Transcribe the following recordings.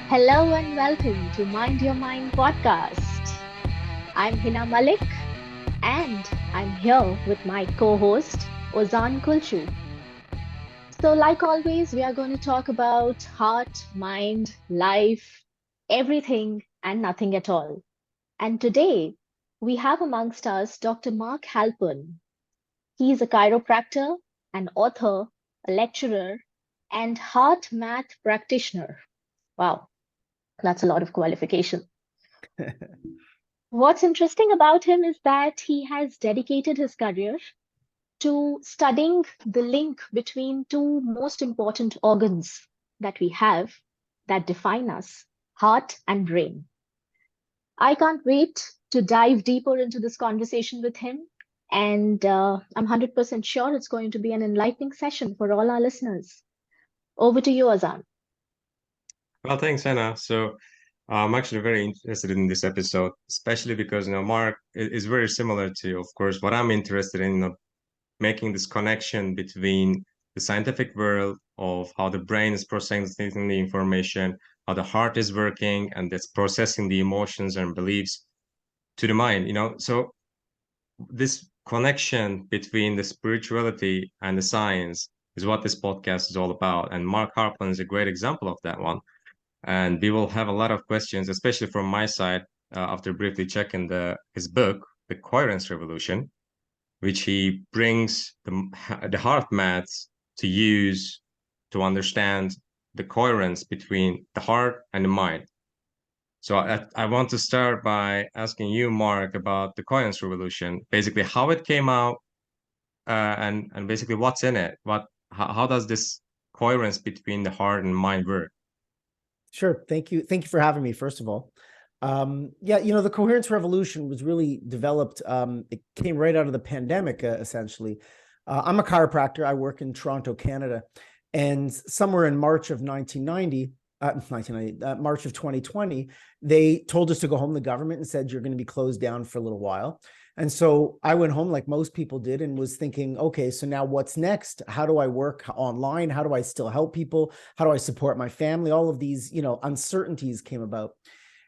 Hello and welcome to Mind Your Mind Podcast. I'm Hina Malik and I'm here with my co-host Ozan Kulchu. So like always, we are going to talk about heart, mind, life, everything and nothing at all. And today we have amongst us Dr. Mark Halpern. He is a chiropractor, an author, a lecturer, and heart math practitioner. Wow, that's a lot of qualification. What's interesting about him is that he has dedicated his career to studying the link between two most important organs that we have that define us, heart and brain. I can't wait to dive deeper into this conversation with him. And I'm 100% sure it's going to be an enlightening session for all our listeners. Over to you, Azan. Well, thanks, Henna. I'm actually very interested in this episode, especially because Mark is very similar to, of course, what I'm interested in, making this connection between the scientific world of how the brain is processing the information, how the heart is working, and that's processing the emotions and beliefs to the mind. So this connection between the spirituality and the science is what this podcast is all about. And Mark Harpland is a great example of that one. And we will have a lot of questions, especially from my side, after briefly checking his book, The Coherence Revolution, which he brings the heart maths to use to understand the coherence between the heart and the mind. So I want to start by asking you, Mark, about the Coherence Revolution, basically how it came out, and basically what's in it. How does this coherence between the heart and mind work? Sure. Thank you. Thank you for having me, first of all. The Coherence Revolution was really developed. It came right out of the pandemic, essentially. I'm a chiropractor. I work in Toronto, Canada. And somewhere in March of 1990, March of 2020, they told us to go home. The government and said, you're going to be closed down for a little while. And so I went home like most people did and was thinking, okay, so now what's next? How do I work online? How do I still help people? How do I support my family? All of these, uncertainties came about.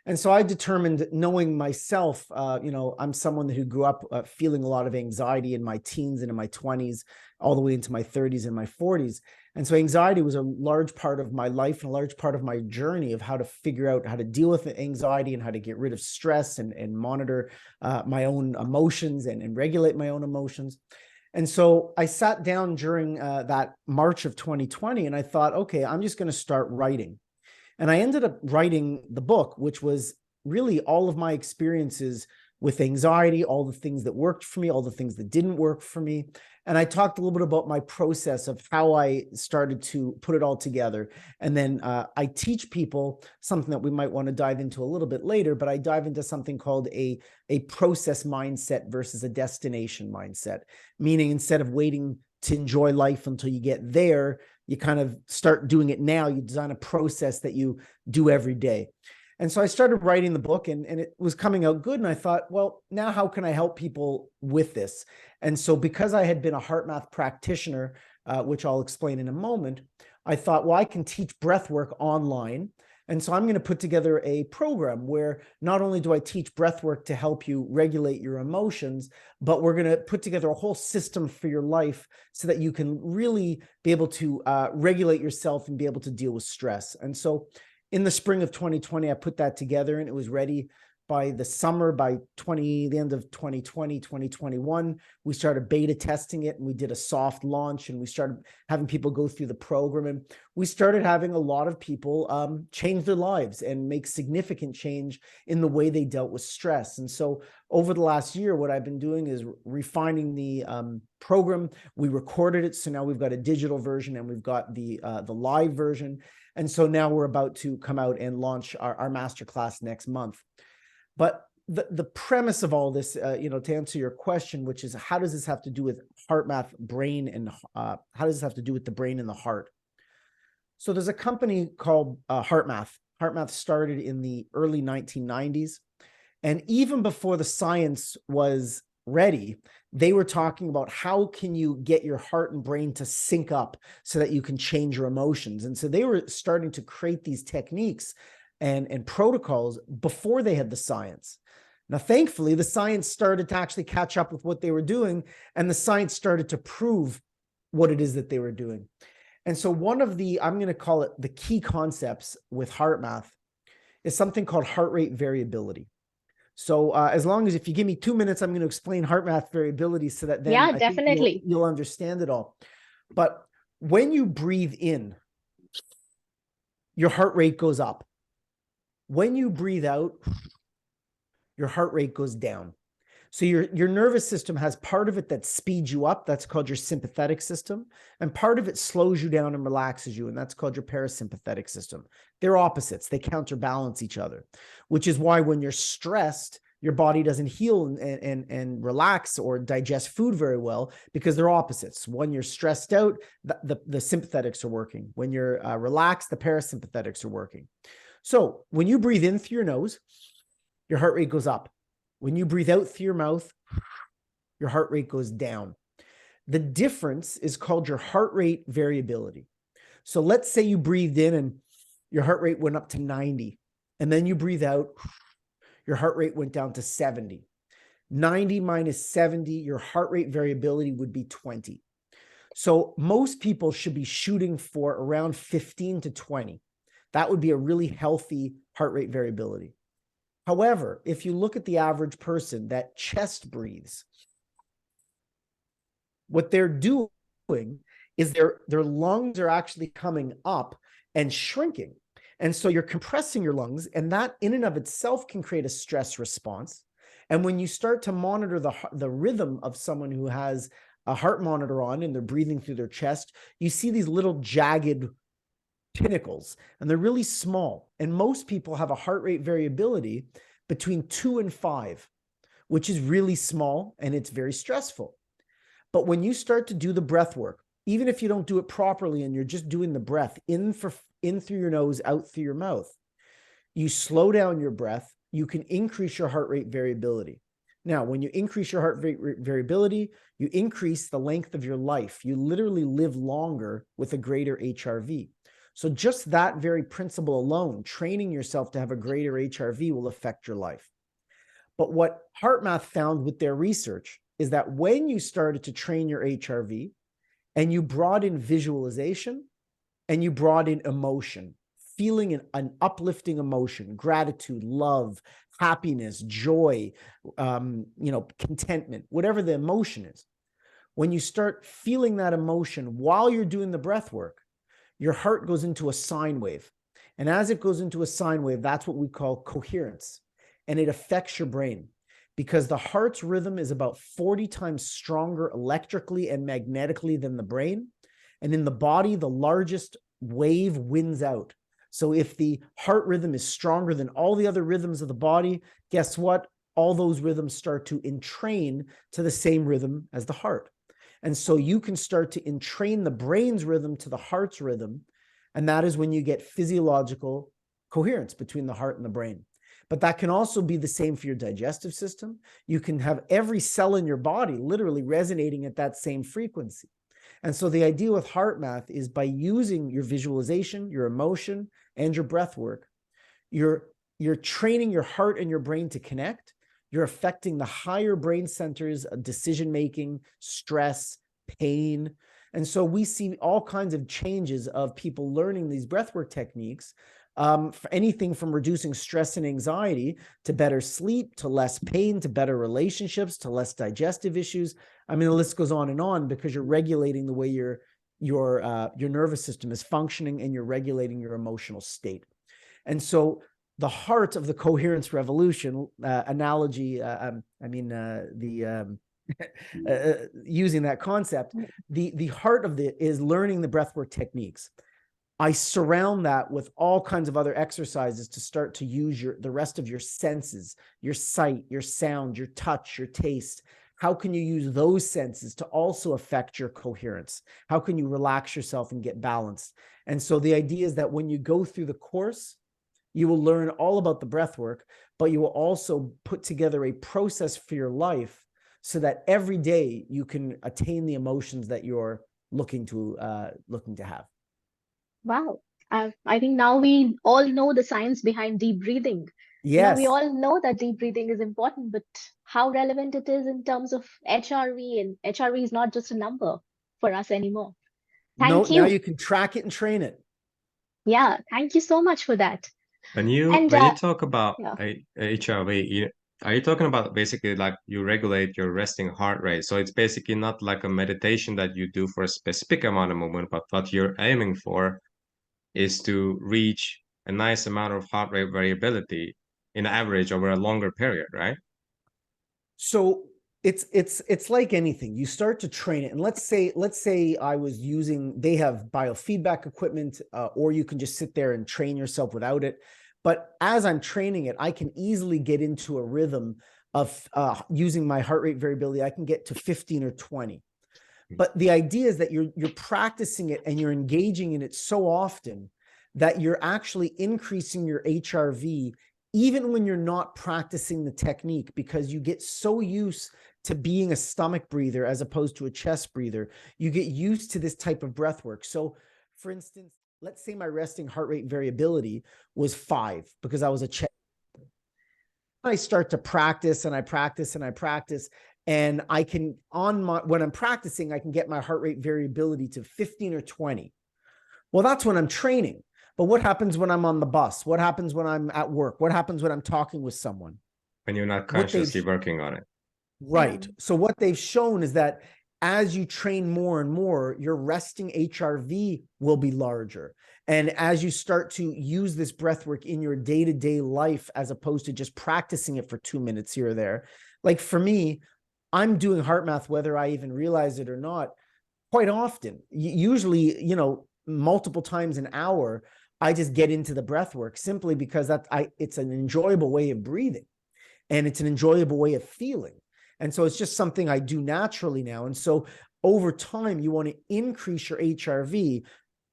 And so I determined, knowing myself, I'm someone who grew up feeling a lot of anxiety in my teens and in my 20s, all the way into my 30s and my 40s. And so anxiety was a large part of my life and a large part of my journey of how to figure out how to deal with anxiety and how to get rid of stress and monitor my own emotions and regulate my own emotions. And so I sat down during that March of 2020 and I thought, okay, I'm just going to start writing. And I ended up writing the book, which was really all of my experiences with anxiety, all the things that worked for me, all the things that didn't work for me. And I talked a little bit about my process of how I started to put it all together. And then I teach people something that we might want to dive into a little bit later, but I dive into something called a process mindset versus a destination mindset, meaning instead of waiting to enjoy life until you get there, you kind of start doing it now. You design a process that you do every day. And so I started writing the book and it was coming out good. And I thought, well, now how can I help people with this? And so because I had been a HeartMath practitioner, which I'll explain in a moment, I thought, well, I can teach breath work online. And so I'm going to put together a program where not only do I teach breath work to help you regulate your emotions, but we're going to put together a whole system for your life so that you can really be able to regulate yourself and be able to deal with stress. And so in the spring of 2020, I put that together and it was ready by the summer, by the end of 2020, 2021, we started beta testing it and we did a soft launch and we started having people go through the program. And we started having a lot of people change their lives and make significant change in the way they dealt with stress. And so over the last year, what I've been doing is refining the program. We recorded it. So now we've got a digital version and we've got the live version. And so now we're about to come out and launch our masterclass next month. But the premise of all this, to answer your question, which is how does this have to do with HeartMath brain and how does this have to do with the brain and the heart? So there's a company called HeartMath. HeartMath started in the early 1990s. And even before the science was ready, they were talking about how can you get your heart and brain to sync up so that you can change your emotions. And so they were starting to create these techniques and protocols before they had the science. Now, thankfully, the science started to actually catch up with what they were doing, and the science started to prove what it is that they were doing. And so one of the, I'm going to call it the key concepts with HeartMath, is something called heart rate variability. So as long as, if you give me 2 minutes, I'm going to explain HeartMath variability so that then Yeah, I think definitely. you'll understand it all. But when you breathe in, your heart rate goes up. When you breathe out, your heart rate goes down. So your nervous system has part of it that speeds you up. That's called your sympathetic system. And part of it slows you down and relaxes you. And that's called your parasympathetic system. They're opposites. They counterbalance each other, which is why when you're stressed, your body doesn't heal and relax or digest food very well, because they're opposites. When you're stressed out, the sympathetics are working. When you're relaxed, the parasympathetics are working. So when you breathe in through your nose, your heart rate goes up. When you breathe out through your mouth, your heart rate goes down. The difference is called your heart rate variability. So let's say you breathed in and your heart rate went up to 90, and then you breathe out, your heart rate went down to 70. 90 minus 70, your heart rate variability would be 20. So most people should be shooting for around 15 to 20. That would be a really healthy heart rate variability. However, if you look at the average person that chest breathes, what they're doing is their lungs are actually coming up and shrinking. And so you're compressing your lungs, and that in and of itself can create a stress response. And when you start to monitor the rhythm of someone who has a heart monitor on and they're breathing through their chest, you see these little jagged pinnacles, and they're really small. And most people have a heart rate variability between 2 and 5, which is really small, and it's very stressful. But when you start to do the breath work, even if you don't do it properly and you're just doing the breath in through your nose, out through your mouth, you slow down your breath, you can increase your heart rate variability. Now, when you increase your heart rate variability, you increase the length of your life. You literally live longer with a greater HRV. So just that very principle alone, training yourself to have a greater HRV, will affect your life. But what HeartMath found with their research is that when you started to train your HRV and you brought in visualization and you brought in emotion, feeling an uplifting emotion, gratitude, love, happiness, joy, contentment, whatever the emotion is, when you start feeling that emotion while you're doing the breath work, your heart goes into a sine wave. And as it goes into a sine wave, that's what we call coherence. And it affects your brain, because the heart's rhythm is about 40 times stronger electrically and magnetically than the brain. And in the body, the largest wave wins out. So if the heart rhythm is stronger than all the other rhythms of the body, guess what? All those rhythms start to entrain to the same rhythm as the heart. And so you can start to entrain the brain's rhythm to the heart's rhythm. And that is when you get physiological coherence between the heart and the brain. But that can also be the same for your digestive system. You can have every cell in your body literally resonating at that same frequency. And so the idea with HeartMath is, by using your visualization, your emotion, and your breath work, you're training your heart and your brain to connect. You're affecting the higher brain centers of decision-making, stress, pain. And so we see all kinds of changes of people learning these breathwork techniques, for anything from reducing stress and anxiety to better sleep, to less pain, to better relationships, to less digestive issues. I mean, the list goes on, because you're regulating the way your nervous system is functioning, and you're regulating your emotional state. And so the heart of the Coherence Revolution analogy, using that concept, the heart of it is learning the breathwork techniques. I surround that with all kinds of other exercises to start to use the rest of your senses, your sight, your sound, your touch, your taste. How can you use those senses to also affect your coherence? How can you relax yourself and get balanced? And so the idea is that when you go through the course, you will learn all about the breath work, but you will also put together a process for your life so that every day you can attain the emotions that you're looking to have. Wow. I think now we all know the science behind deep breathing. We Yes. all know that deep breathing is important, but how relevant it is in terms of HRV, and HRV is not just a number for us anymore. No, Thank now you. you can track it and train it. Yeah, thank you so much for that. When And you talk about yeah, HRV, are you talking about basically like you regulate your resting heart rate? So it's basically not like a meditation that you do for a specific amount of movement, but what you're aiming for is to reach a nice amount of heart rate variability in average over a longer period, right? So it's like anything. You start to train it, and let's say I was using. They have biofeedback equipment, or you can just sit there and train yourself without it. But as I'm training it, I can easily get into a rhythm of using my heart rate variability. I can get to 15 or 20. But the idea is that you're practicing it and you're engaging in it so often that you're actually increasing your HRV even when you're not practicing the technique, because you get so used to being a stomach breather as opposed to a chest breather. You get used to this type of breath work. So for instance, let's say my resting heart rate variability was 5 because I was a chest. I start to practice and I practice and I practice, and I can, when I'm practicing, I can get my heart rate variability to 15 or 20. Well, that's when I'm training. But what happens when I'm on the bus? What happens when I'm at work? What happens when I'm talking with someone? When you're not consciously working on it. Right. So what they've shown is that as you train more and more, your resting HRV will be larger. And as you start to use this breath work in your day-to-day life, as opposed to just practicing it for 2 minutes here or there, like for me, I'm doing HeartMath whether I even realize it or not quite often. Usually, multiple times an hour, I just get into the breath work simply because it's an enjoyable way of breathing and it's an enjoyable way of feeling. And so it's just something I do naturally now. And so over time, you want to increase your HRV,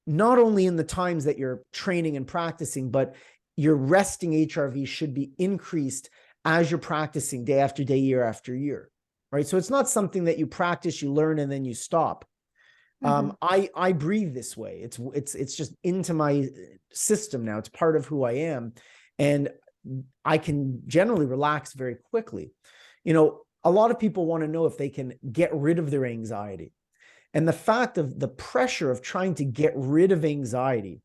not only in the times that you're training and practicing, but your resting HRV should be increased as you're practicing day after day, year after year, right? So it's not something that you practice, you learn, and then you stop. I breathe this way. It's just into my system now. It's part of who I am. And I can generally relax very quickly. A lot of people want to know if they can get rid of their anxiety. And the fact of the pressure of trying to get rid of anxiety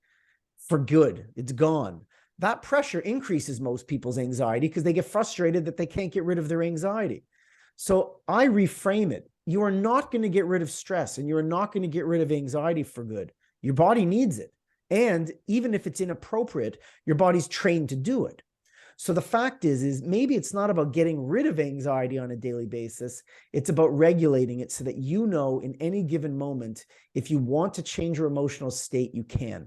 for good, it's gone. That pressure increases most people's anxiety because they get frustrated that they can't get rid of their anxiety. So I reframe it. You are not going to get rid of stress, and you are not going to get rid of anxiety for good. Your body needs it. And even if it's inappropriate, your body's trained to do it. So the fact is maybe it's not about getting rid of anxiety on a daily basis. It's about regulating it so that in any given moment, if you want to change your emotional state, you can.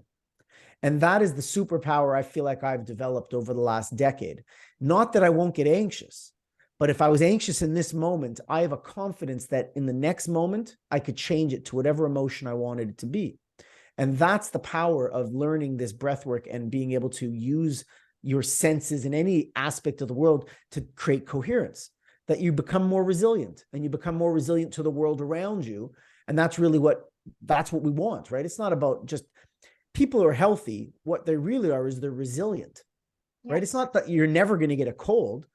And that is the superpower I feel like I've developed over the last decade. Not that I won't get anxious, but if I was anxious in this moment, I have a confidence that in the next moment, I could change it to whatever emotion I wanted it to be. And that's the power of learning this breath work and being able to use your senses in any aspect of the world to create coherence, that you become more resilient and you become more resilient to the world around you. And that's really what we want, right? It's not about just people who are healthy. What they really are is they're resilient, right? It's not that you're never going to get a cold,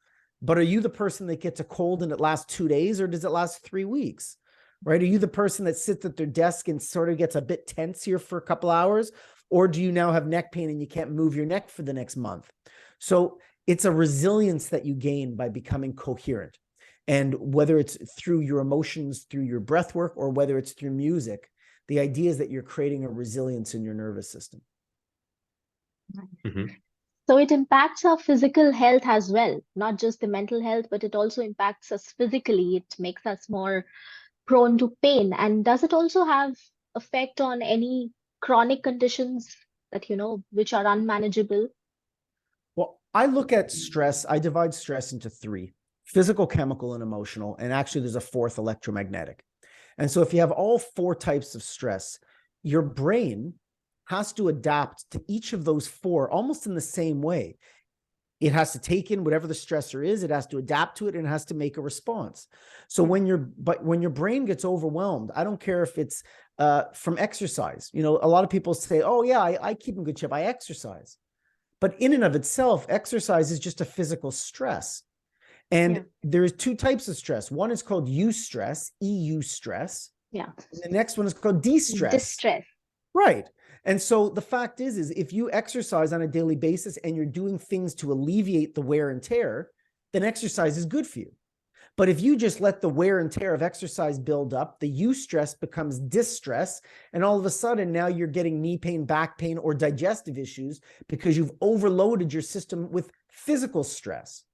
but are you the person that gets a cold and it lasts 2 days, or does it last 3 weeks, right? Are you the person that sits at their desk and sort of gets a bit tense here for a couple hours? Or do you now have neck pain and you can't move your neck for the next month? So it's a resilience that you gain by becoming coherent. And whether it's through your emotions, through your breath work, or whether it's through music, the idea is that you're creating a resilience in your nervous system. Mm-hmm. So it impacts our physical health as well, not just the mental health, but it also impacts us physically. It makes us more prone to pain. And does it also have effect on any chronic conditions that, which are unmanageable? Well, I look at stress. I divide stress into 3: physical, chemical, and emotional. And actually, there's a 4th, electromagnetic. And so if you have all 4 types of stress, your brain has to adapt to each of those 4 almost in the same way. It has to take in whatever the stressor is, it has to adapt to it, and it has to make a response. So when your brain gets overwhelmed, I don't care if it's from exercise. You know, a lot of people say, oh yeah, I keep in good shape, I exercise. But in and of itself, exercise is just a physical stress. And there's two types of stress. One is called eustress, EU stress. Yeah. And the next one is called distress. Distress. Right. And so the fact is if you exercise on a daily basis and you're doing things to alleviate the wear and tear, then exercise is good for you. But if you just let the wear and tear of exercise build up, the eustress becomes distress. And all of a sudden now you're getting knee pain, back pain, or digestive issues because you've overloaded your system with physical stress.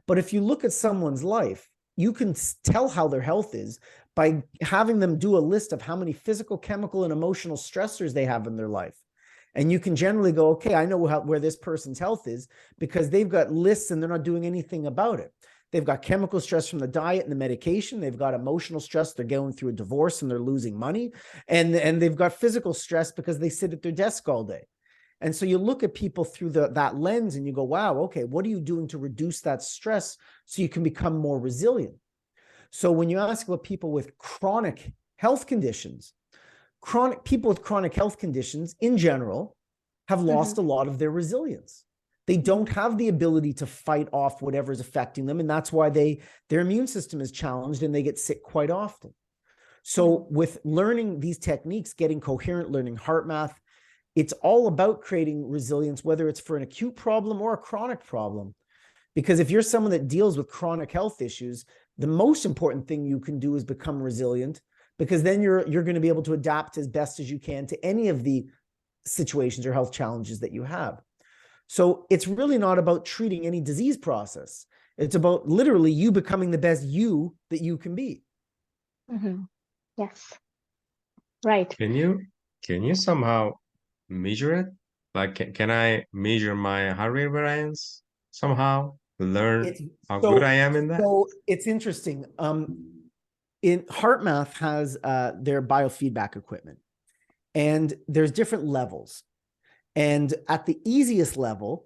But if you look at someone's life, you can tell how their health is by having them do a list of how many physical, chemical, and emotional stressors they have in their life. And you can generally go, okay, I know where this person's health is because they've got lists and they're not doing anything about it. They've got chemical stress from the diet and the medication. They've got emotional stress. They're going through a divorce and they're losing money. And they've got physical stress because they sit at their desk all day. And so you look at people through that lens and you go, wow, okay, what are you doing to reduce that stress so you can become more resilient? So when you ask about people with chronic health conditions, people with chronic health conditions in general have lost a lot of their resilience. They don't have the ability to fight off whatever's affecting them. And that's why their immune system is challenged and they get sick quite often. So with learning these techniques, getting coherent, learning HeartMath, it's all about creating resilience, whether it's for an acute problem or a chronic problem. Because if you're someone that deals with chronic health issues, the most important thing you can do is become resilient, because then you're going to be able to adapt as best as you can to any of the situations or health challenges that you have. So it's really not about treating any disease process. It's about literally you becoming the best you that you can be. Yes. Right. Can you somehow measure it? Like, can I measure my heart rate variance somehow? Learn how good I am in that? So it's interesting. HeartMath has their biofeedback equipment, and there's different levels. And at the easiest level,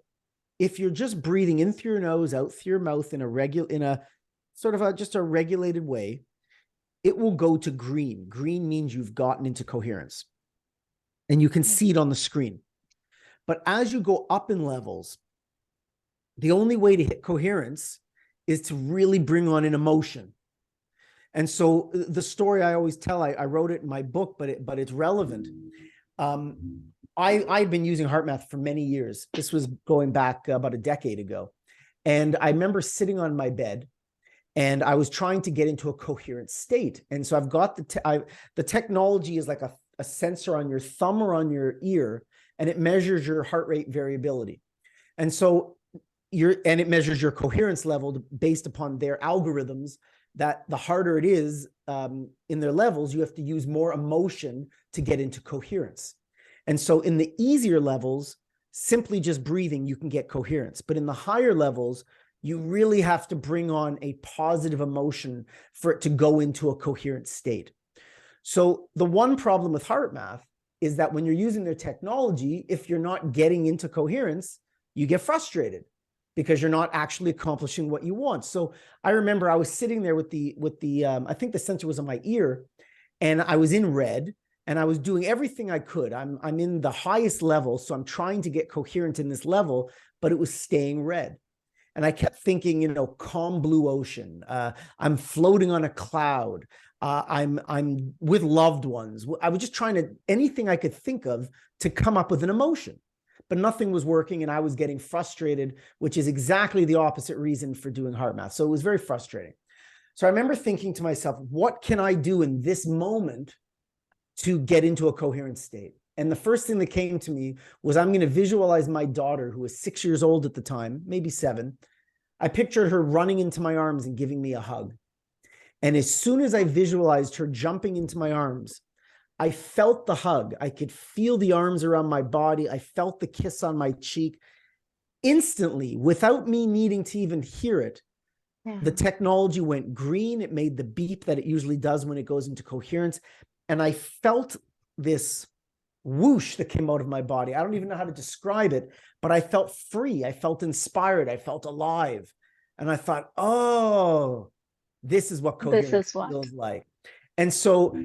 if you're just breathing in through your nose, out through your mouth in a sort of just a regulated way, it will go to green. Green means you've gotten into coherence, and you can see it on the screen. But as you go up in levels, the only way to hit coherence is to really bring on an emotion. And so the story I always tell, I wrote it in my book, but it's relevant. I've been using HeartMath for many years. This was going back about a decade ago. And I remember sitting on my bed and I was trying to get into a coherent state. And so I've got the technology is like a sensor on your thumb or on your ear, and it measures your heart rate variability. And so it measures your coherence level based upon their algorithms, that the harder it is in their levels, you have to use more emotion to get into coherence. And so in the easier levels, simply just breathing, you can get coherence. But in the higher levels, you really have to bring on a positive emotion for it to go into a coherent state. So the one problem with HeartMath is that when you're using their technology, if you're not getting into coherence, you get frustrated because you're not actually accomplishing what you want. So I remember I was sitting there with the I think the sensor was on my ear, and I was in red, and I was doing everything I could. I'm in the highest level, so I'm trying to get coherent in this level, but it was staying red. And I kept thinking, calm blue ocean. I'm floating on a cloud. I'm with loved ones. I was just trying anything I could think of to come up with an emotion. But nothing was working, and I was getting frustrated, which is exactly the opposite reason for doing HeartMath. So it was very frustrating. So I remember thinking to myself, what can I do in this moment to get into a coherent state? And the first thing that came to me was, I'm going to visualize my daughter, who was 6 years old at the time, maybe 7. I pictured her running into my arms and giving me a hug. And as soon as I visualized her jumping into my arms, I felt the hug. I could feel the arms around my body. I felt the kiss on my cheek. Instantly, without me needing to even hear it, the technology went green. It made the beep that it usually does when it goes into coherence. And I felt this whoosh that came out of my body. I don't even know how to describe it, but I felt free. I felt inspired. I felt alive. And I thought, oh, this is what coherence feels like. And so,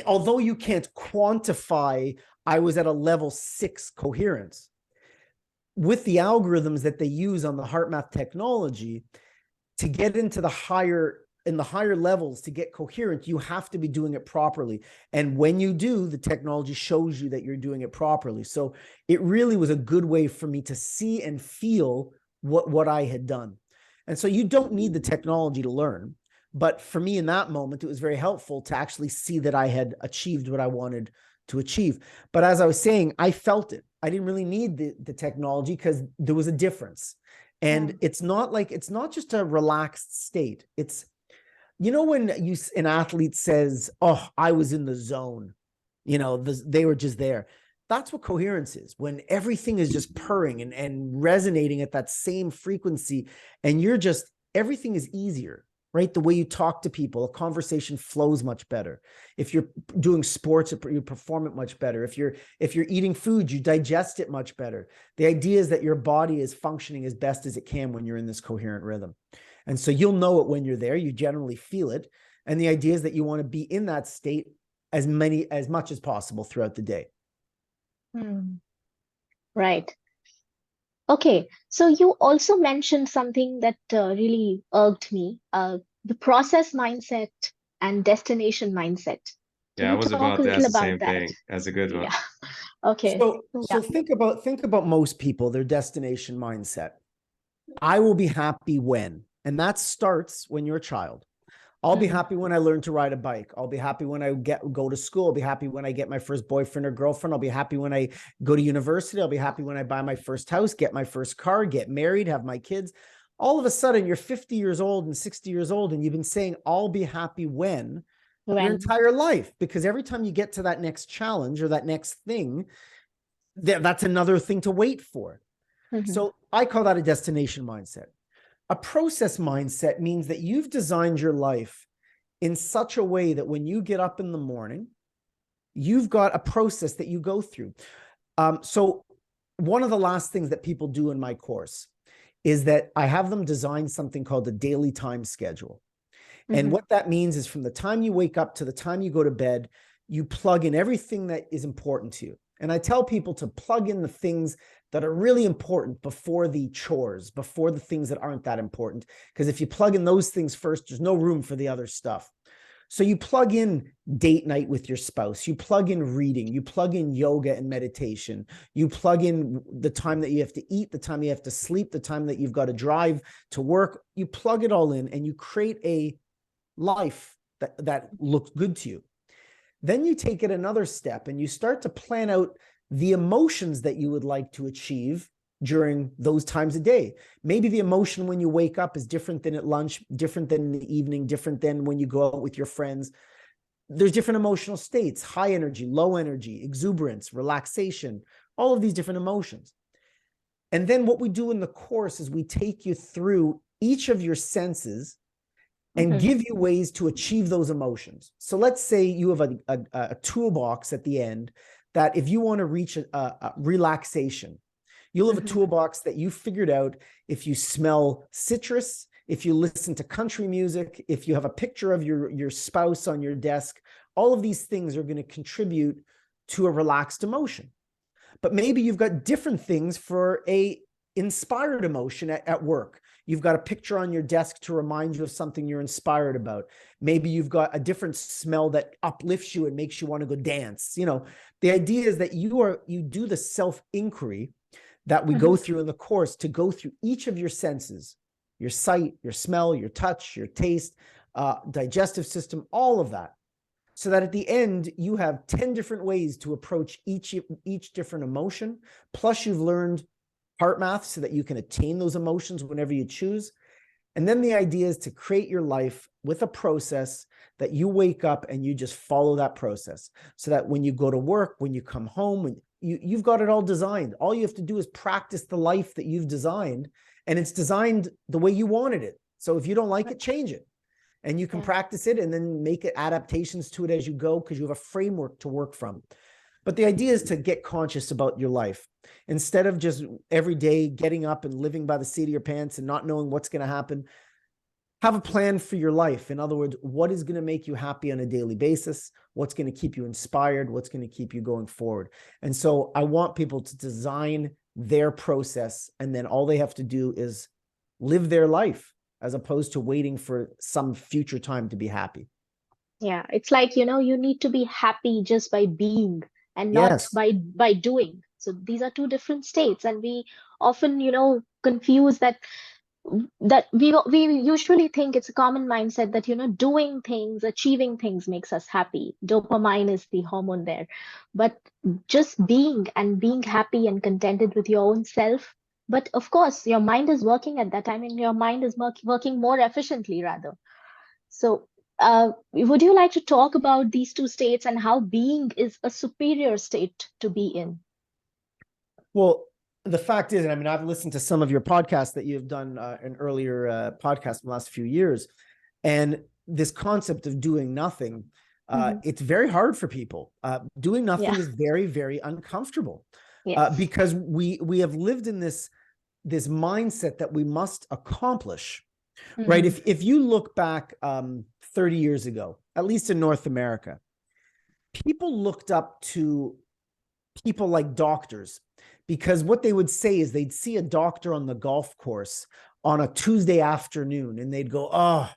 although you can't quantify, I was at a level 6 coherence. With the algorithms that they use on the HeartMath technology, to get into the higher levels, to get coherent, you have to be doing it properly. And when you do, the technology shows you that you're doing it properly. So it really was a good way for me to see and feel what I had done. And so you don't need the technology to learn. But for me in that moment, it was very helpful to actually see that I had achieved what I wanted to achieve. But as I was saying, I felt it. I didn't really need the technology because there was a difference. And it's not just a relaxed state. It's, when an athlete says, oh, I was in the zone, they were just there. That's what coherence is, when everything is just purring and resonating at that same frequency. And everything is easier, right? The way you talk to people, a conversation flows much better. If you're doing sports, you perform it much better. If you're eating food, you digest it much better. The idea is that your body is functioning as best as it can when you're in this coherent rhythm. And so you'll know it when you're there. You generally feel it. And the idea is that you want to be in that state as much as possible throughout the day. Right. Okay. So you also mentioned something that really irked me, the process mindset and destination mindset. Can Yeah, I you was talk about a to little ask the about same that? thing. That's a good one. Yeah. Okay. So Yeah. think about most people, their destination mindset. I will be happy when, and that starts when you're a child. I'll be happy when I learn to ride a bike. I'll be happy when I go to school. I'll be happy when I get my first boyfriend or girlfriend. I'll be happy when I go to university. I'll be happy when I buy my first house, get my first car, get married, have my kids. All of a sudden, you're 50 years old and 60 years old, and you've been saying, I'll be happy when your entire life, because every time you get to that next challenge or that next thing, that's another thing to wait for. So I call that a destination mindset. A process mindset means that you've designed your life in such a way that when you get up in the morning, you've got a process that you go through. So one of the last things that people do in my course is that I have them design something called a daily time schedule. And what that means is from the time you wake up to the time you go to bed, you plug in everything that is important to you. And I tell people to plug in the things that are really important before the chores, before the things that aren't that important. Because if you plug in those things first, there's no room for the other stuff. So you plug in date night with your spouse, you plug in reading, you plug in yoga and meditation, you plug in the time that you have to eat, the time you have to sleep, the time that you've got to drive to work. You plug it all in and you create a life that looks good to you. Then you take it another step and you start to plan out the emotions that you would like to achieve during those times a day. Maybe the emotion when you wake up is different than at lunch, different than in the evening, different than when you go out with your friends. There's different emotional states, high energy, low energy, exuberance, relaxation, all of these different emotions. And then what we do in the course is we take you through each of your senses and give you ways to achieve those emotions. So let's say you have a toolbox at the end that if you want to reach a relaxation, you'll have a toolbox that you figured out if you smell citrus, if you listen to country music, if you have a picture of your spouse on your desk. All of these things are going to contribute to a relaxed emotion. But maybe you've got different things for a inspired emotion at work. You've got a picture on your desk to remind you of something you're inspired about. Maybe you've got a different smell that uplifts you and makes you want to go dance. The idea is that you do the self-inquiry that we go through in the course to go through each of your senses, your sight, your smell, your touch, your taste, digestive system, all of that. So that at the end, you have 10 different ways to approach each different emotion. Plus you've learned HeartMath so that you can attain those emotions whenever you choose. And then the idea is to create your life with a process that you wake up and you just follow that process so that when you go to work, when you come home, when you've got it all designed. All you have to do is practice the life that you've designed, and it's designed the way you wanted it. So if you don't like it, change it. And you can practice it and then make it adaptations to it as you go because you have a framework to work from. But the idea is to get conscious about your life. Instead of just every day getting up and living by the seat of your pants and not knowing what's going to happen, have a plan for your life. In other words, what is going to make you happy on a daily basis? What's going to keep you inspired? What's going to keep you going forward? And so I want people to design their process, and then all they have to do is live their life as opposed to waiting for some future time to be happy. Yeah, it's like, you need to be happy just by being and not Yes. by doing. So these are two different states, and we often, confuse that we usually think it's a common mindset that doing things, achieving things makes us happy. Dopamine is the hormone there, but just being and being happy and contented with your own self. But of course your mind is working at that time, and your mind is working more efficiently rather. So would you like to talk about these two states and how being is a superior state to be in? Well, the fact is, and I mean, I've listened to some of your podcasts that you've done an earlier podcast in the last few years, and this concept of doing nothing, it's very hard for people. Doing nothing is very, very uncomfortable because we have lived in this mindset that we must accomplish, right? If you look back 30 years ago, at least in North America, people looked up to people like doctors, because what they would say is they'd see a doctor on the golf course on a Tuesday afternoon and they'd go, oh,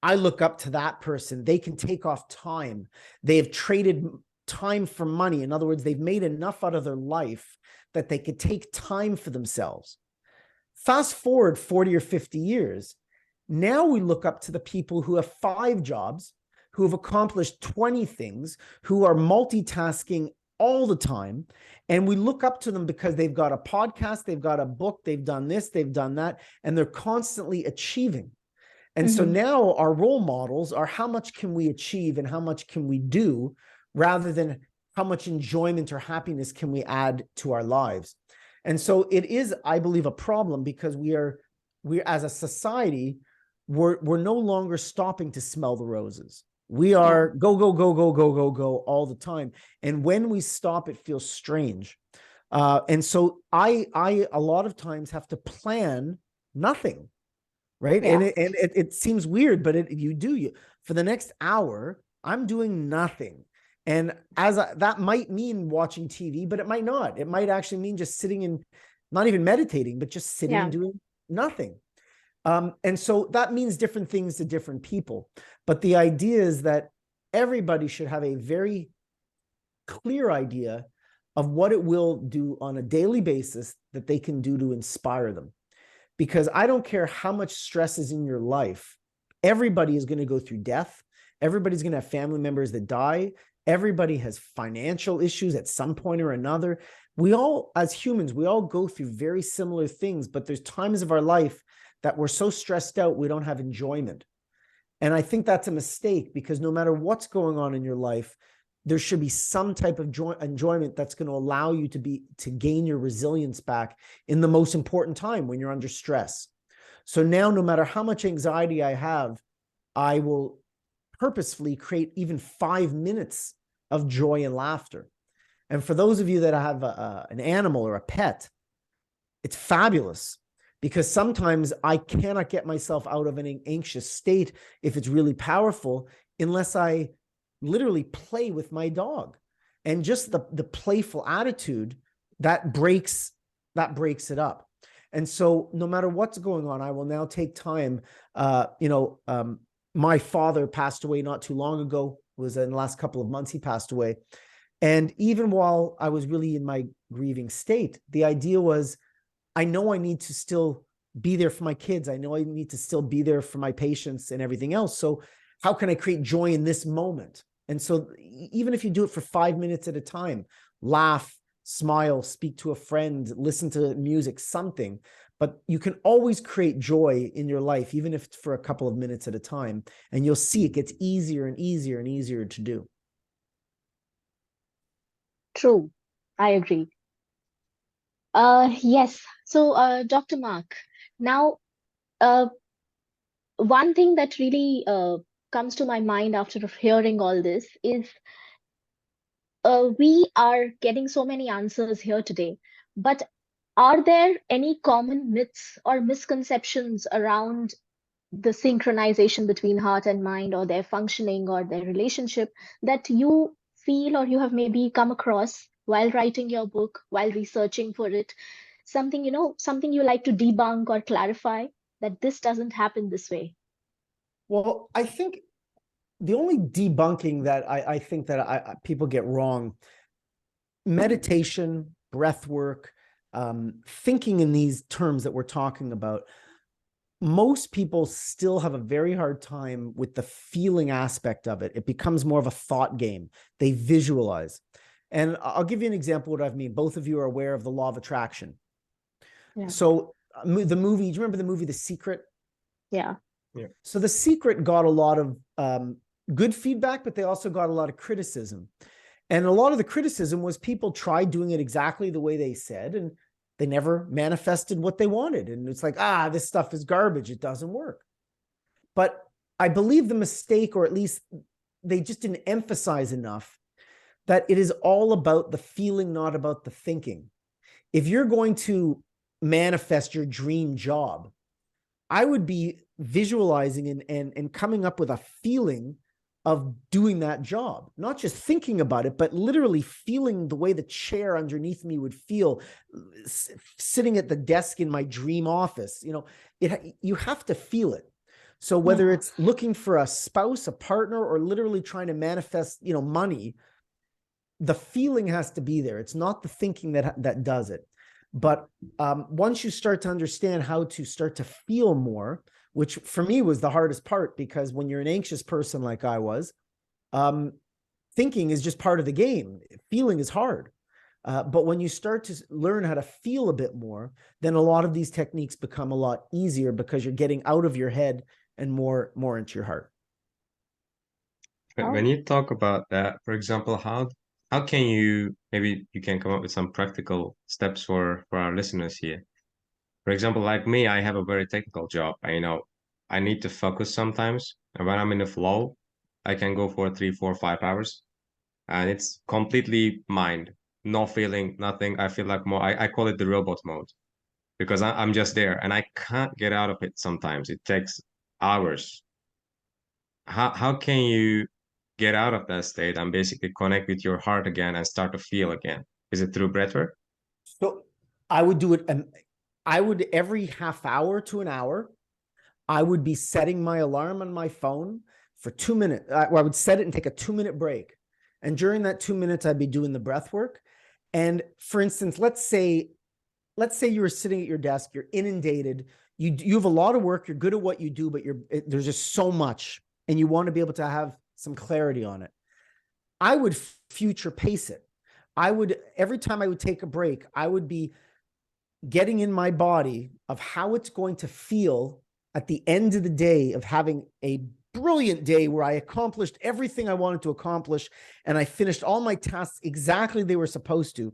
I look up to that person. They can take off time. They have traded time for money. In other words, they've made enough out of their life that they could take time for themselves. Fast forward 40 or 50 years. Now we look up to the people who have 5 jobs, who have accomplished 20 things, who are multitasking all the time. And we look up to them because they've got a podcast, they've got a book, they've done this, they've done that, and they're constantly achieving. And so now our role models are how much can we achieve and how much can we do, rather than how much enjoyment or happiness can we add to our lives. And so it is, I believe, a problem because we're as a society, we're no longer stopping to smell the roses. We are go, go, go, go, go, go, go all the time. And when we stop, it feels strange. And so I a lot of times have to plan nothing, right? Yeah. And it seems weird, but you do. For the next hour, I'm doing nothing. And that might mean watching TV, but it might not. It might actually mean just sitting and not even meditating, but just sitting and doing nothing. And so that means different things to different people. But the idea is that everybody should have a very clear idea of what it will do on a daily basis that they can do to inspire them. Because I don't care how much stress is in your life. Everybody is going to go through death. Everybody's going to have family members that die. Everybody has financial issues at some point or another. We all, as humans, we all go through very similar things, but there's times of our life that we're so stressed out, we don't have enjoyment. And I think that's a mistake, because no matter what's going on in your life, there should be some type of enjoyment that's going to allow you to gain your resilience back in the most important time when you're under stress. So now, no matter how much anxiety I have, I will purposefully create even 5 minutes of joy and laughter. And for those of you that have an animal or a pet, it's fabulous. Because sometimes I cannot get myself out of an anxious state if it's really powerful, unless I literally play with my dog. And just the playful attitude that breaks it up. And so no matter what's going on, I will now take time. My father passed away not too long ago. It was in the last couple of months he passed away. And even while I was really in my grieving state, the idea was, I know I need to still be there for my kids. I know I need to still be there for my patients and everything else. So how can I create joy in this moment? And so even if you do it for 5 minutes at a time, laugh, smile, speak to a friend, listen to music, something, but you can always create joy in your life, even if it's for a couple of minutes at a time, and you'll see it gets easier and easier and easier to do. True. I agree. Yes. So, Dr. Mark, now, one thing that really comes to my mind after hearing all this is we are getting so many answers here today, but are there any common myths or misconceptions around the synchronization between heart and mind, or their functioning or their relationship, that you feel or you have maybe come across while writing your book, while researching for it, something, something you like to debunk or clarify, that this doesn't happen this way? Well, I think the only debunking that I think that people get wrong, meditation, breath work, thinking in these terms that we're talking about, most people still have a very hard time with the feeling aspect of it. It becomes more of a thought game. They visualize. And I'll give you an example of what I mean. Both of you are aware of the law of attraction. Yeah. So the movie, do you remember the movie The Secret? Yeah. So The Secret got a lot of good feedback, but they also got a lot of criticism. And a lot of the criticism was people tried doing it exactly the way they said, and they never manifested what they wanted. And it's like, this stuff is garbage. It doesn't work. But I believe the mistake, or at least they just didn't emphasize enough, that it is all about the feeling, not about the thinking. If you're going to manifest your dream job, I would be visualizing and coming up with a feeling of doing that job, not just thinking about it, but literally feeling the way the chair underneath me would feel sitting at the desk in my dream office. You have to feel it. So whether it's looking for a spouse, a partner, or literally trying to manifest, money, the feeling has to be there. It's not the thinking that does it. But once you start to understand how to start to feel more, which for me was the hardest part, because when you're an anxious person like I was, thinking is just part of the game. Feeling is hard. But when you start to learn how to feel a bit more, then a lot of these techniques become a lot easier, because you're getting out of your head and more into your heart. When you talk about that, for example, how can maybe you can come up with some practical steps for our listeners here? For example, like me, I have a very technical job. I need to focus sometimes. And when I'm in the flow, I can go for 3, 4, 5 hours. And it's completely mind, no feeling, nothing. I feel like more, I call it the robot mode, because I'm just there and I can't get out of it sometimes. It takes hours. How can you get out of that state and basically connect with your heart again and start to feel again? Is it through breathwork? So I would do it. I would, every half hour to an hour, I would be setting my alarm on my phone for 2 minutes. I would set it and take a 2-minute break. And during that 2 minutes, I'd be doing the breath work. And for instance, let's say you were sitting at your desk, you're inundated, you have a lot of work, you're good at what you do, but there's just so much, and you want to be able to have some clarity on it. I would future pace it. Every time I would take a break, I would be getting in my body of how it's going to feel at the end of the day, of having a brilliant day where I accomplished everything I wanted to accomplish, and I finished all my tasks exactly they were supposed to.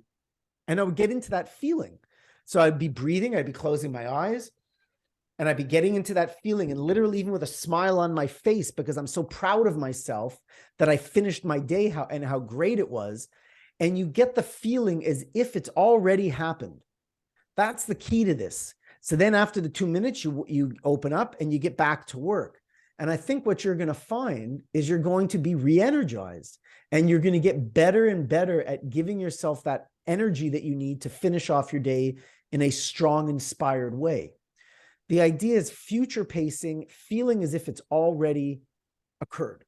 And I would get into that feeling. So I'd be breathing, I'd be closing my eyes, and I'd be getting into that feeling, and literally even with a smile on my face, because I'm so proud of myself that I finished my day and how great it was. And you get the feeling as if it's already happened. That's the key to this. So then after the 2 minutes, you open up and you get back to work. And I think what you're going to find is you're going to be re-energized, and you're going to get better and better at giving yourself that energy that you need to finish off your day in a strong, inspired way. The idea is future pacing, feeling as if it's already occurred.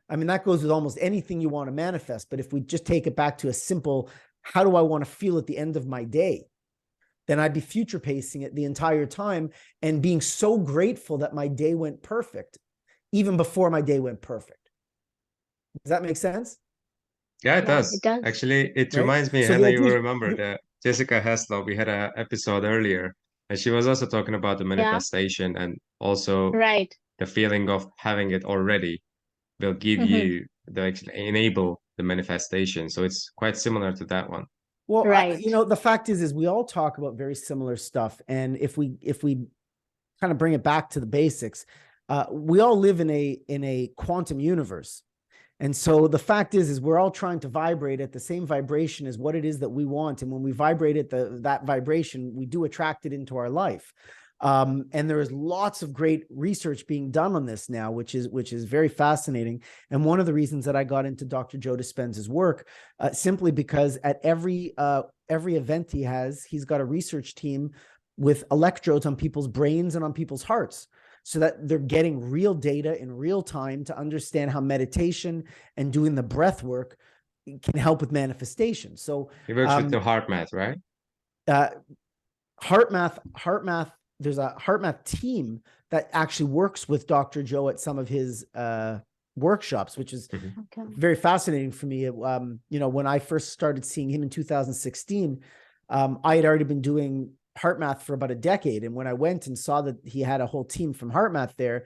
I mean, that goes with almost anything you want to manifest. But if we just take it back to a simple, how do I want to feel at the end of my day? Then I'd be future pacing it the entire time and being so grateful that my day went perfect, even before my day went perfect. Does that make sense? Yeah, it Yeah, does. it does. Actually, it Right? reminds me, So the Henna, you idea will is, remember that Jessica Haslow, we had an episode earlier, and she was also talking about the Yeah, manifestation, and also right. the feeling of having it already will give Mhm. you actually enable the manifestation. So it's quite similar to that one. well, Right. the fact is we all talk about very similar stuff. And if we kind of bring it back to the basics, we all live in a quantum universe. And so the fact is we're all trying to vibrate at the same vibration as what it is that we want. And when we vibrate at that vibration, we do attract it into our life. And there is lots of great research being done on this now, which is very fascinating. And one of the reasons that I got into Dr. Joe Dispenza's work, simply because at every event he's got a research team with electrodes on people's brains and on people's hearts, so that they're getting real data in real time to understand how meditation and doing the breath work can help with manifestation. So He works with the HeartMath, right? HeartMath. There's a HeartMath team that actually works with Dr. Joe at some of his workshops, which is very fascinating for me. When I first started seeing him in 2016, I had already been doing HeartMath for about a decade. And when I went and saw that he had a whole team from HeartMath there,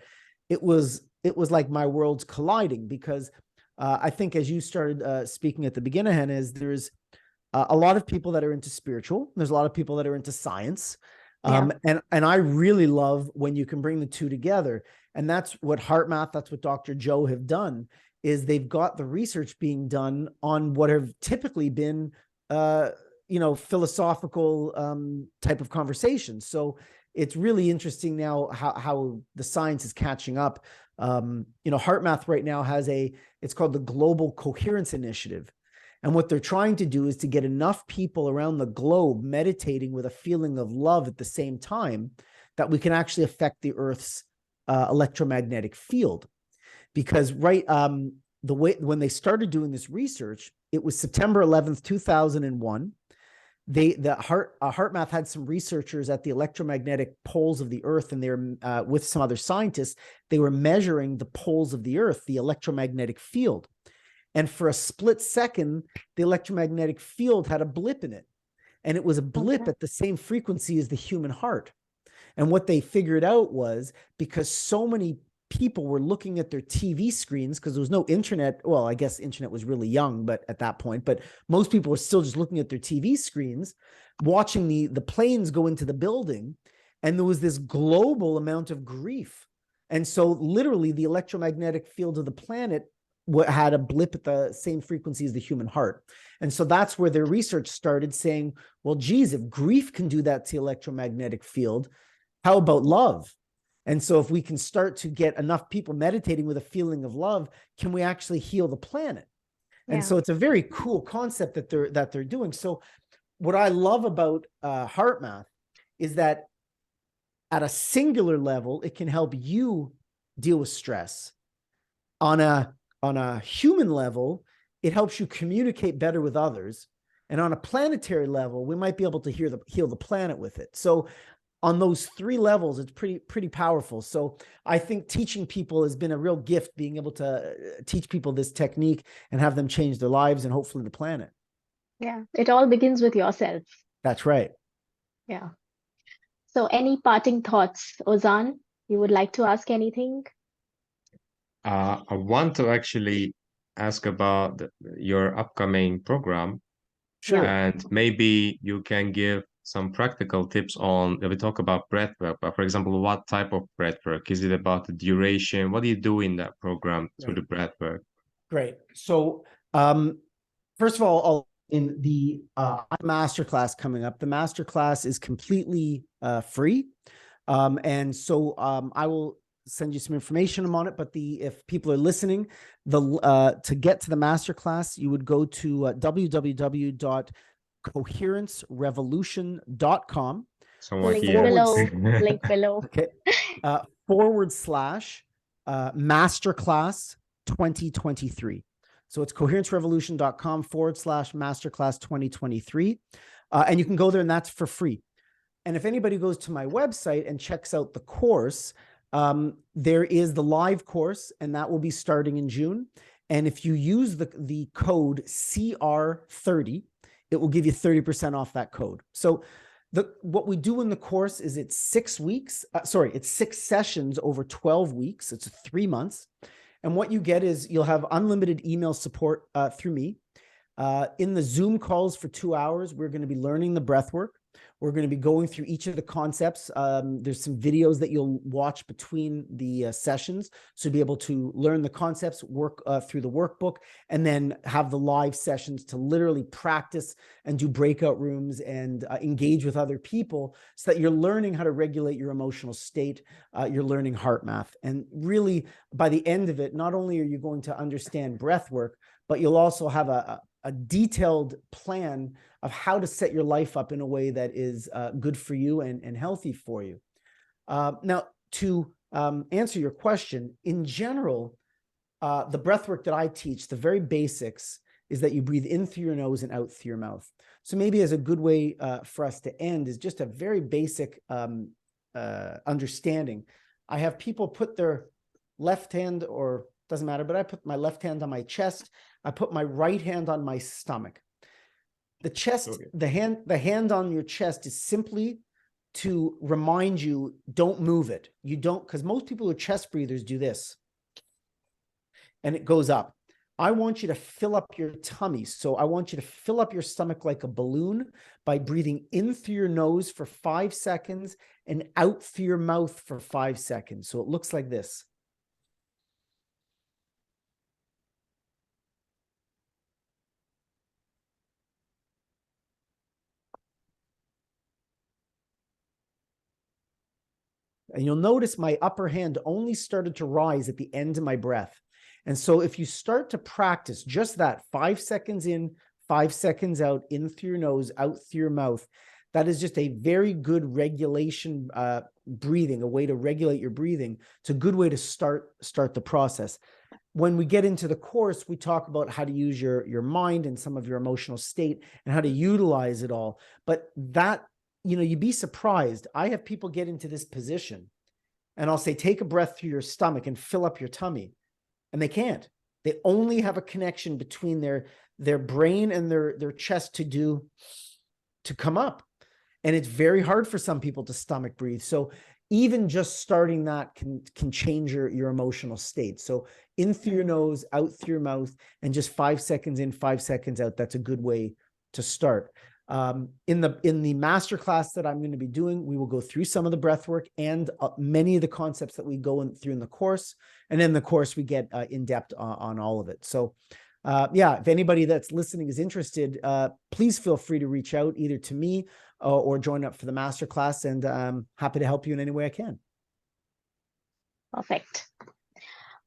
it was like my worlds colliding, because I think, as you started speaking at the beginning, Henna, is there's a lot of people that are into spiritual. There's a lot of people that are into science. And I really love when you can bring the two together. And that's what HeartMath, that's what Dr. Joe have done, is they've got the research being done on what have typically been philosophical type of conversations. So it's really interesting now how the science is catching up. HeartMath right now has it's called the Global Coherence Initiative. And what they're trying to do is to get enough people around the globe meditating with a feeling of love at the same time that we can actually affect the Earth's electromagnetic field. Because when they started doing this research, it was September 11th, 2001. HeartMath had some researchers at the electromagnetic poles of the Earth, and they were with some other scientists. They were measuring the poles of the Earth, the electromagnetic field. And for a split second, the electromagnetic field had a blip in it. And it was a blip at the same frequency as the human heart. And what they figured out was, because so many people were looking at their TV screens, because there was no internet. Well, I guess internet was really young, but at that point, but most people were still just looking at their TV screens, watching the planes go into the building. And there was this global amount of grief. And so literally the electromagnetic field of the planet had a blip at the same frequency as the human heart. And so that's where their research started, saying, well, geez, if grief can do that to the electromagnetic field, how about love? And so if we can start to get enough people meditating with a feeling of love, can we actually heal the planet? And so it's a very cool concept that they're doing. So what I love about HeartMath is that at a singular level, it can help you deal with stress. On a human level, it helps you communicate better with others. And on a planetary level, we might be able to heal the planet with it. So on those three levels, it's pretty powerful. So I think teaching people has been a real gift, being able to teach people this technique and have them change their lives and hopefully the planet. Yeah, it all begins with yourself. That's right. Yeah. So any parting thoughts, Ozan? You would like to ask anything? I want to actually ask about your upcoming program. Sure. And maybe you can give some practical tips on, we talk about breath work, but for example, what type of breath work? Is it about the duration? What do you do in that program through the breath work? Great. So first of all, in the Masterclass coming up, the Masterclass is completely free. And so I will send you some information on it, but if people are listening, to get to the Masterclass, you would go to www.coherencerevolution.com. Link below. Link below. Okay. /Masterclass 2023. So it's coherencerevolution.com/Masterclass 2023. And you can go there, and that's for free. And if anybody goes to my website and checks out the course, there is the live course, and that will be starting in June. And if you use the code CR30, it will give you 30% off that code. So what we do in the course is it's 6 weeks. It's 6 sessions over 12 weeks. It's 3 months. And what you get is you'll have unlimited email support through me. In the Zoom calls for 2 hours, we're going to be learning the breath work. We're going to be going through each of the concepts. There's some videos that you'll watch between the sessions. So you'll be able to learn the concepts, work through the workbook, and then have the live sessions to literally practice and do breakout rooms and engage with other people so that you're learning how to regulate your emotional state. You're learning heart math. And really, by the end of it, not only are you going to understand breath work, but you'll also have a detailed plan of how to set your life up in a way that is good for you and healthy for you. Now, to answer your question, in general, the breath work that I teach, the very basics, is that you breathe in through your nose and out through your mouth. So maybe as a good way for us to end is just a very basic understanding. I have people put their left hand, or doesn't matter, but I put my left hand on my chest. I put my right hand on my stomach. The chest, okay. the hand on your chest is simply to remind you, don't move it. You don't, because most people who are chest breathers do this, and it goes up. I want you to fill up your tummy. So I want you to fill up your stomach like a balloon by breathing in through your nose for 5 seconds and out through your mouth for 5 seconds. So it looks like this. And you'll notice my upper hand only started to rise at the end of my breath. And so if you start to practice just that 5 seconds in, 5 seconds out, in through your nose, out through your mouth, that is just a very good regulation breathing, a way to regulate your breathing. It's a good way to start the process. When we get into the course, we talk about how to use your mind and some of your emotional state and how to utilize it all. But that, you'd be surprised. I have people get into this position and I'll say, take a breath through your stomach and fill up your tummy. And they can't. They only have a connection between their brain and their chest to come up. And it's very hard for some people to stomach breathe. So even just starting that can change your emotional state. So in through your nose, out through your mouth, and just 5 seconds in, 5 seconds out. That's a good way to start. In the masterclass that I'm going to be doing, we will go through some of the breath work and many of the concepts that we go through in the course. And in the course, we get in depth on all of it. So yeah, if anybody that's listening is interested, please feel free to reach out either to me or join up for the masterclass, and I'm happy to help you in any way I can. Perfect.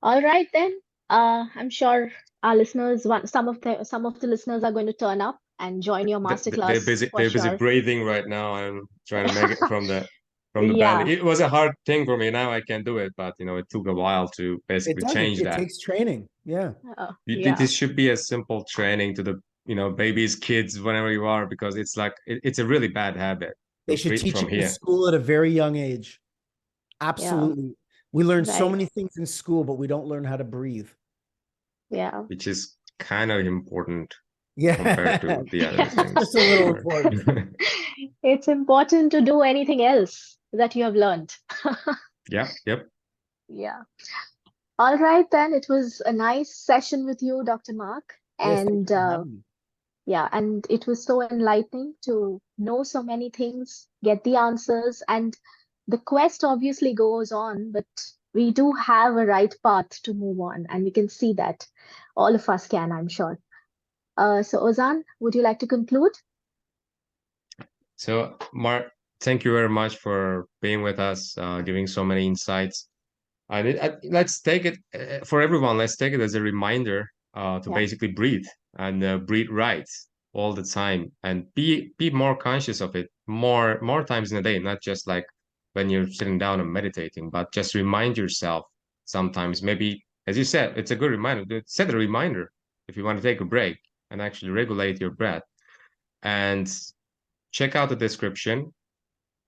All right, then. I'm sure our listeners, some of the listeners are going to turn up and join your masterclass. They're busy breathing right now. I'm trying to make it from the band. It was a hard thing for me. Now I can do it, but it took a while to basically change that. It takes training. Yeah. This should be a simple training to the babies, kids, whenever you are, because it's like it's a really bad habit. They should teach it in school at a very young age. Absolutely. Yeah. We learn so many things in school, but we don't learn how to breathe. Yeah. Which is kind of important. Yeah. Compared to the other things. Just a little important. It's important to do anything else that you have learned. Yeah. Yep. Yeah. All right, then. It was a nice session with you, Dr. Mark. And yeah, and it was so enlightening to know so many things, get the answers, and the quest obviously goes on, but we do have a right path to move on, and we can see that. All of us can, I'm sure. So Ozan, would you like to conclude? So Mark, thank you very much for being with us, giving so many insights. And let's take it for everyone. Let's take it as a reminder to basically breathe and breathe right all the time, and be more conscious of it more times in a day, not just like when you're sitting down and meditating, but just remind yourself sometimes. Maybe, as you said, it's a good reminder. Set a reminder if you want to take a break and actually regulate your breath. And check out the description.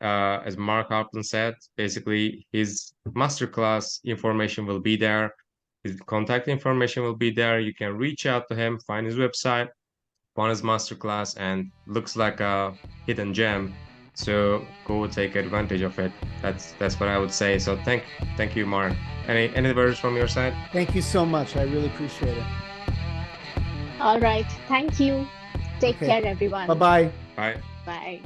As Mark Halpern said, basically his masterclass information will be there. His contact information will be there. You can reach out to him, find his website, find his masterclass, and looks like a hidden gem. So go take advantage of it. That's what I would say. So thank you, Mark. Any words from your side? Thank you so much. I really appreciate it. All right. Thank you. Take care, everyone. Bye-bye. Bye. Bye.